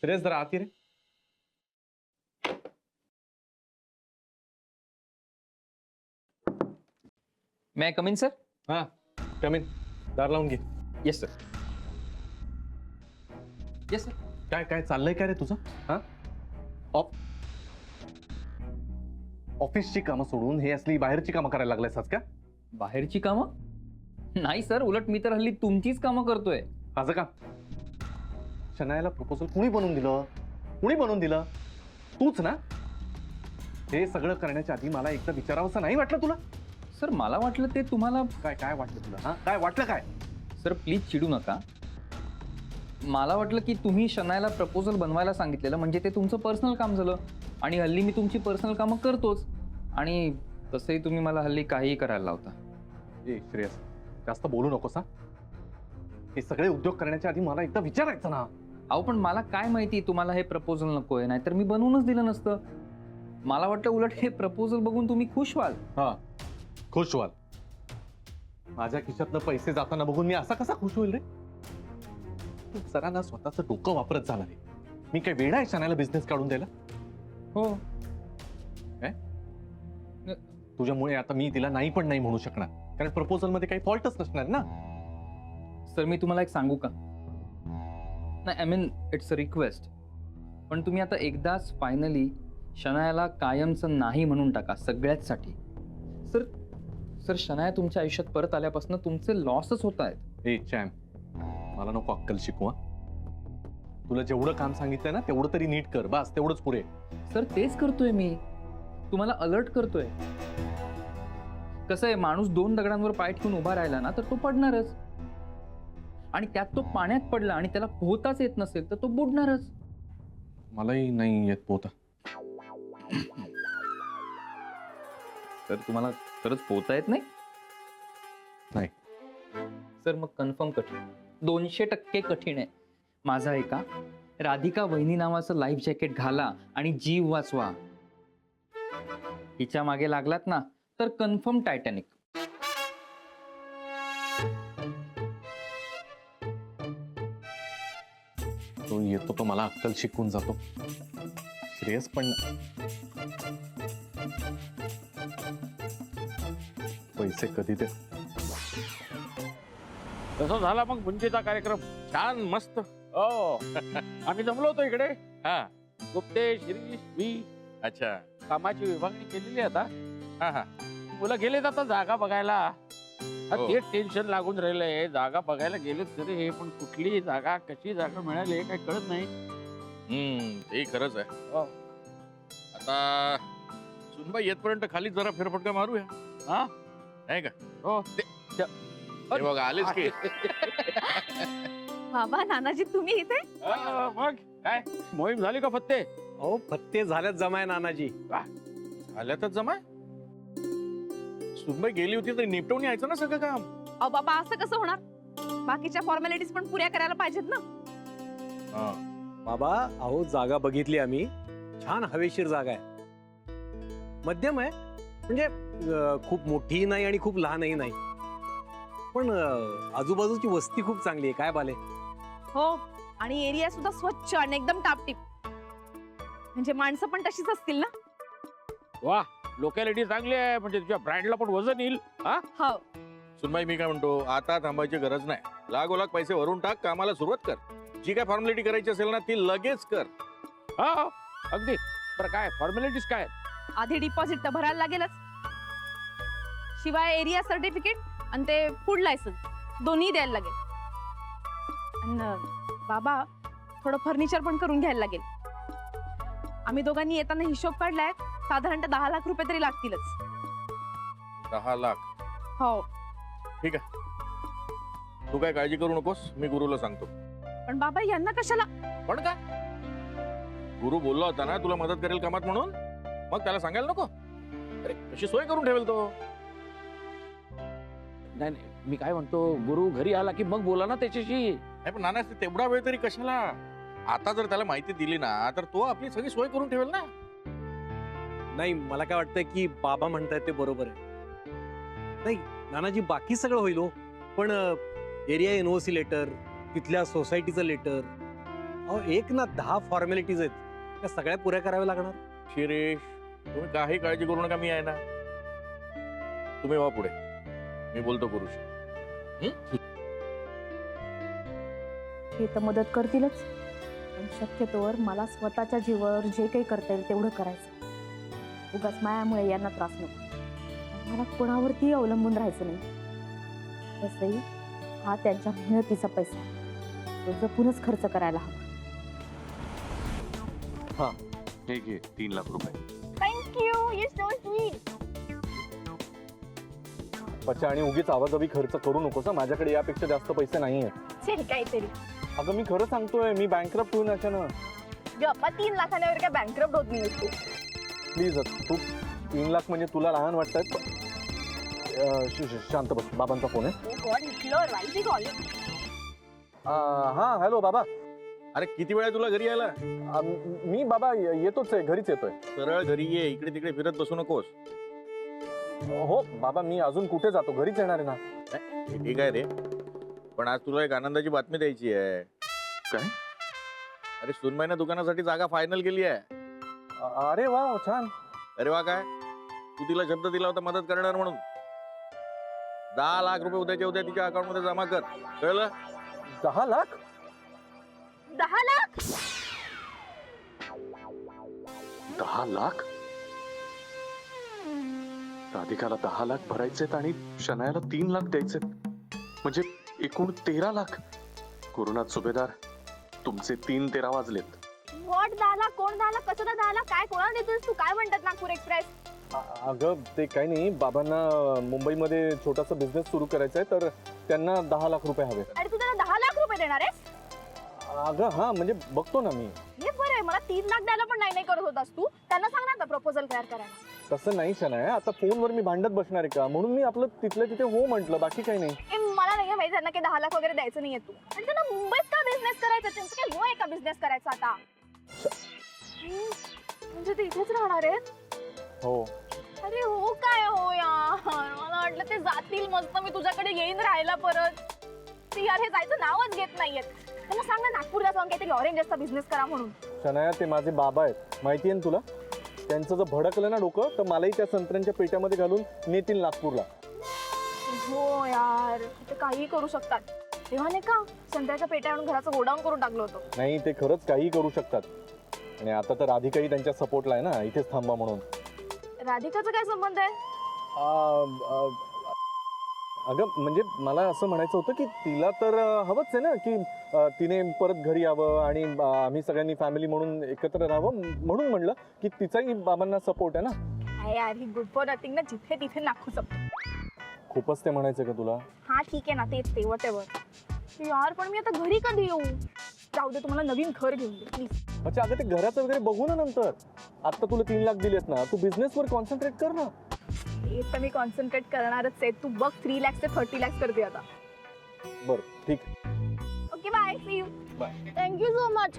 श्रेयस जरा आत ये रे. मे कम इन सर. हा कमीन. दार लावून घे. Yes sir. Yes sir. काय काय चाललंय काय रे तुझं? हा ऑफिसची कामं सोडून हे असली बाहेरची कामं करायला लागलायस आज का? बाहेरची कामं नाही सर, उलट मी तर हल्ली तुमचीच कामं करतोय. असं का? शनायाला प्रपोजल कुणी बनवून दिलं? कुणी बनवून दिलं? तूच ना? हे सगळं करण्याच्या आधी मला एकदा विचारावंसं नाही वाटलं तुला? सर मला वाटलं ते तुम्हाला. काय काय वाटलं तुला? हा काय वाटलं काय? सर प्लीज चिडू नका. मला वाटलं की तुम्ही शनायाला प्रपोजल बनवायला सांगितलेलं म्हणजे ते तुमचं पर्सनल काम झालं. आणि हल्ली मी तुमची पर्सनल कामं करतोच. आणि तसंही तुम्ही मला हल्ली काहीही करायला लावता. ए श्रेयस, जास्त बोलू नकोस हा. हे सगळे उद्योग करण्याच्या आधी मला एकदा विचारायचं ना. अहो पण मला काय माहिती तुम्हाला हे प्रपोजल नकोय, नाहीतर मी बनवूनच दिलं नसतं. मला वाटलं उलट हे प्रपोजल बघून तुम्ही खुश व्हाल. हा खुश व्हाल? माझ्या खिशातनं पैसे जाताना बघून मी असा कसा खुश होईल रे? तू जरा ना स्वतःचं डोकं वापरत झाला रे. मी काय वेडा आहे शनायाला बिझनेस काढून द्यायला? हो. तुझ्यामुळे आता मी तिला नाही पण नाही म्हणू शकणार, कारण प्रपोजल मध्ये काही फॉल्टच नसणार ना. सर मी तुम्हाला एक सांगू का? नाही I mean it's a request. पण तुम्ही आता एकदाच फायनली शनायाला कायमचं नाही म्हणून टाका सगळ्याचसाठी. सर सर शनाया तुमच्या आयुष्यात परत आल्यापासून तुमचे लॉसच होत आहेत. ए चॅम, मला नको अक्कल शिकवा. तुला जेवढं काम सांगितलंय ना तेवढं तरी नीट कर, बस तेवढंच पुरे. सर तेच करतोय मी, तुम्हाला अलर्ट करतोय. कसं आहे, माणूस दोन दगडांवर पाय ठेवून उभा राहिला ना तर तो पडणारच. आणि त्यात तो पाण्यात पडला आणि त्याला पोहताच येत नसेल तर तो बुडणारच. मलाही नाही येत पोहता. तर तुम्हाला खरंच पोहता येत नाही? नाही. सर मग कन्फर्म कठीण, 200% कठीण आहे. माझा ऐका, राधिका वहिनी नावाचं लाईफ जॅकेट घाला आणि जीव वाचवा. हिच्या मागे लागलात ना तर कन्फर्म टायटॅनिक. तो येतो तो मला अक्कल शिकवून जातो. श्रेयस पण पैसे कधी ते. तसं झाला मग बुंदीचा कार्यक्रम छान मस्त. हो आम्ही जमलो होतो इकडे. हा गुप्ते, शिरीष, मी. अच्छा, कामाची विभागणी केलेली आता. हा हा मुलं गेलेत आता जागा बघायला. तेच टेन्शन लागून राहिलंय. जागा बघायला गेलेत तरी हे, पण कुठली जागा कशी जागा मिळाली हे काही कळत नाही. हे खरंच आहे. आता सुनबाई येतपर्यंत खाली जरा फेरफटका मारूया. हा नाही का? हो हे बघा आलेच की. बाबा नानाजी तुम्ही इथे? मग काय मोहीम झाली का फत्ते? अहो पत्ते झाल्यात जमाय नानाजी. आल्यातच जमाय. सुनबाई गेली होती तर निपटवून यायचं ना सगळं काम. अहो बाबा असं कसं होणार? बाकीच्या फॉर्मॅलिटीज पण पुऱ्या करायला पाहिजेत ना. बाबा अहो जागा बघितली आम्ही, छान हवेशीर जागा आहे. मध्यम आहे, म्हणजे खूप मोठीही नाही आणि खूप लहानही नाही. पण आजूबाजूची वस्ती खूप चांगली आहे. काय बाले? हो, आणि एरिया सुद्धा स्वच्छ आणि एकदम टापटीप. म्हणजे माणसं पण तशीच असतील ना? वा, लोकॅलिटी चांगली आहे, म्हणजे तुझ्या ब्रँडला पण वजन येईल. हो. सुनबाई मी काय म्हणतो, आता थांबायची गरज नाही. लागोलाग पैसे भरून टाक, कामाला सुरुवात कर. जी काय फॉर्मॅलिटी करायची असेल ना ती लगेच कर. हा अगदी. बरं काय फॉर्मॅलिटीज काय? आधी डिपॉझिट तर भरायला लागेलच, शिवाय एरिया सर्टिफिकेट आणि ते फूड लायसन्स दोन्ही द्यायला लागेल. आणि बाबा थोडं फर्निचर पण करून घ्यायला लागेल. आम्ही दोघांनी येताना हिशोब काढलाय, साधारणतः 10 लाख रुपये तरी लागतीलच. 10 लाख? हो. ठीक आहे, तू काय काळजी करू नकोस, मी गुरुला सांगतो. पण बाबा यांना कशाला? पण का? गुरु बोलला होता ना तुला मदत करेल कामात म्हणून, मग त्याला सांगायला नको? अरे कशी सोय करून ठेवेल तो. नाही नाही, मी काय म्हणतो, गुरु घरी आला की मग बोला ना त्याच्याशी. नाही पण नाना तेवढा वेळ तरी कशाला? आता जर त्याला माहिती दिली ना तर तो आपली सगळी सोय करून ठेवेल ना. नाही मला काय वाटतंय की बाबा म्हणतायत ते बरोबर आहे. नाही नानाजी बाकी सगळं होईल हो, पण एरिया एनओसी लेटर, तिथल्या सोसायटीचं लेटर, अहो एक ना 10 फॉर्मॅलिटीज आहेत त्या सगळ्या पुऱ्या कराव्या लागणार. शिरीष तुम्ही काही काळजी करू नका, मी आहे ना. तुम्ही वा पुढे, मी बोलतो पुरुष. हे तर मदत करतीलच, पण शक्यतोवर मला स्वतःच्या जीवावर जे काही करता येईल तेवढं करायचं. उगाच मायामुळे यांना त्रास नको. मला कोणावरती अवलंबून राहायचं नाही. तसंही हा त्यांच्या मेहनतीचा पैसा आहे. तो जपूनच खर्च करायला हवा. हे घे 3 लाख रुपये. Thank you, you so sweet. पचा आणि उगीच आवाजावी खर्च करू नकोस हं. माझ्याकडे यापेक्षा जास्त पैसे नाही आहेत. चल काहीतरी. अगं मी खरं सांगतोय, मी बँकरप्ट होईन अचानक. गप्पा 3 लाखांवर काय बँकरप्ट होत नाही तू. प्लीज तू 3 लाख म्हणजे तुला लहान वाटतात. शांत बस, बाबांचा फोन आहे. God Hitler right calling. हा हॅलो बाबा. अरे किती वेळ आहे तुला घरी यायला? मी बाबा येतोच आहे, घरीच येतोय. सरळ घरी ये, इकडे तिकडे फिरत बसू नकोस. हो बाबा, मी अजून कुठे जातो, घरीच येणार आहे ना. हे ठीक आहे रे, पण आज तुला एक आनंदाची बातमी द्यायची आहे. काय? अरे सुनबाईनं दुकानासाठी जागा फायनल केली आहे. अरे वा छान. अरे वा काय, तू तिला शब्द दिला होता मदत करणार म्हणून. 10 लाख रुपये उद्याच्या उद्या तिच्या अकाउंट मध्ये जमा कर, कळलं? 10 लाख? 10 लाख? 10 लाख? राधिकाला 10 लाख भरायचेत आणि शनायाला 3 लाख द्यायचे, म्हणजे एकूण 13 लाख. गुरुनाथ सुभेदार, तुमचे 3-13 वाजलेत. व्हॉट 10 लाख? कोण 10 लाख? कसं 10 लाख? काय कोणाला देतोस तू? काय म्हणतात नागपूर एक्सप्रेस? अगं ते काही नाही, बाबांना मुंबईमध्ये छोटासा बिझनेस सुरू करायचा आहे, तर त्यांना 10 लाख रुपये हवे. आणि तू त्यांना 10 लाख रुपये देणार आहेस? अगं हा, म्हणजे बघतो ना मी. हे बरं आहे, मला 3 लाख द्यायला पण नाही करत होतास तू. त्यांना सांग ना प्रपोजल तयार करायला. तसं नाही शनाया, आता फोनवर मी भांडत बसणार आहे का, म्हणून मी आपलं तिथल्या तिथे हो म्हटलं, बाकी काही नाही. मला नाही माहिती त्यांना काही 10 लाख वगैरे द्यायचं नाहीये तू. आणि त्यांना मुंबईत का बिझनेस करायचा? त्यांचं काय वय का बिझनेस करायचा आता? म्हणजे ते इथेच राहणार आहेत? हो. अरे हो काय हो यार, मला वाटलं ते जातील मस्त, मी तुझ्याकडे येईन राहायला परत. ते यार हे जायचं नावच घेत नाहीयेत. त्यांना सांग ना नागपूरला जाऊन काहीतरी ऑरेंजचा बिझनेस करा म्हणून. शनाया, ते माझे बाबा आहेत, माहिती आहे ना तुला. त्यांचं जर भडकलं ना डोकं, तर मलाही त्या संत्र्यांच्या पेट्यामध्ये घालून नेतील नागपूरला. हो यार, ते काहीही करू शकतात. तेव्हा नाही का संत्र्याच्या पेट्या आणून घराचं गोडाऊन करून टाकलं होतं. नाही, ते खरंच काही करू शकतात. आणि आता तर राधिकाही त्यांच्या सपोर्टला आहे ना, इथेच थांबा म्हणून. राधिकाचा काय संबंध आहे? अगं म्हणजे मला असं म्हणायचं होतं की तिला तर हवंच आहे ना की तिने परत घरी यावं आणि आम्ही सगळ्यांनी फॅमिली म्हणून एकत्र राहावं, म्हणून म्हणलं की तिचाही बाबांना सपोर्ट आहे ना. यार ही गुड फॉर नथिंग ना, जिथे तिथे नाखू शकतो. खूपच ते म्हणायचं का तुला? हा ठीक आहे ना, तेच ते वॉटेवर. यार पण मी आता घरी कधी येऊ? जाऊ दे, तुम्हाला नवीन घर घेऊन दे प्लीज. अच्छा, अगं ते घराचं वगैरे बघू ना नंतर. आता तुला 3 लाख दिलेत ना, तू बिझनेसवर कॉन्सन्ट्रेट कर ना. ते तर मी कॉन्सन्ट्रेट करणारच आहे. तू बघ 3 लाख ते 30 लाख करते आता. बरं ठीक. Okay bye, see you. Bye. Thank you so much.